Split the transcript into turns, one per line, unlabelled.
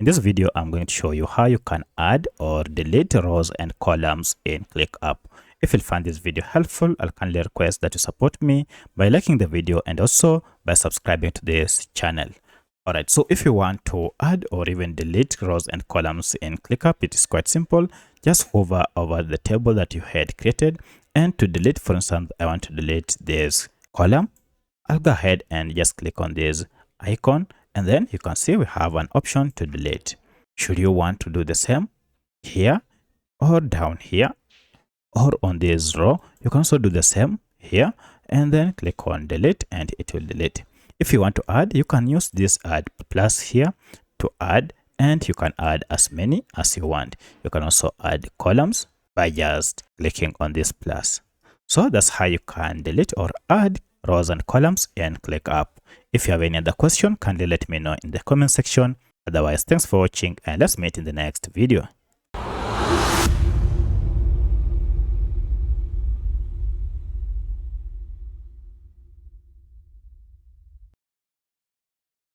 In this video, I'm going to show you how you can add or delete rows and columns in ClickUp. If you find this video helpful, I'll kindly request that you support me by liking the video and also by subscribing to this channel. Alright, so if you want to add or even delete rows and columns in ClickUp, it is quite simple. Just hover over the table that you had created, and to delete, for instance, I want to delete this column. I'll go ahead and just click on this icon, and then you can see we have an option to delete. Should you want to do the same here or down here or on this row, you can also do the same here and then click on delete and it will delete. If you want to add, you can use this add plus here to add, and you can add as many as you want. You can also add columns by just clicking on this plus. So that's how you can delete or add rows and columns in ClickUp. If you have any other question, kindly let me know in the comment section. Otherwise, thanks for watching and let's meet in the next video.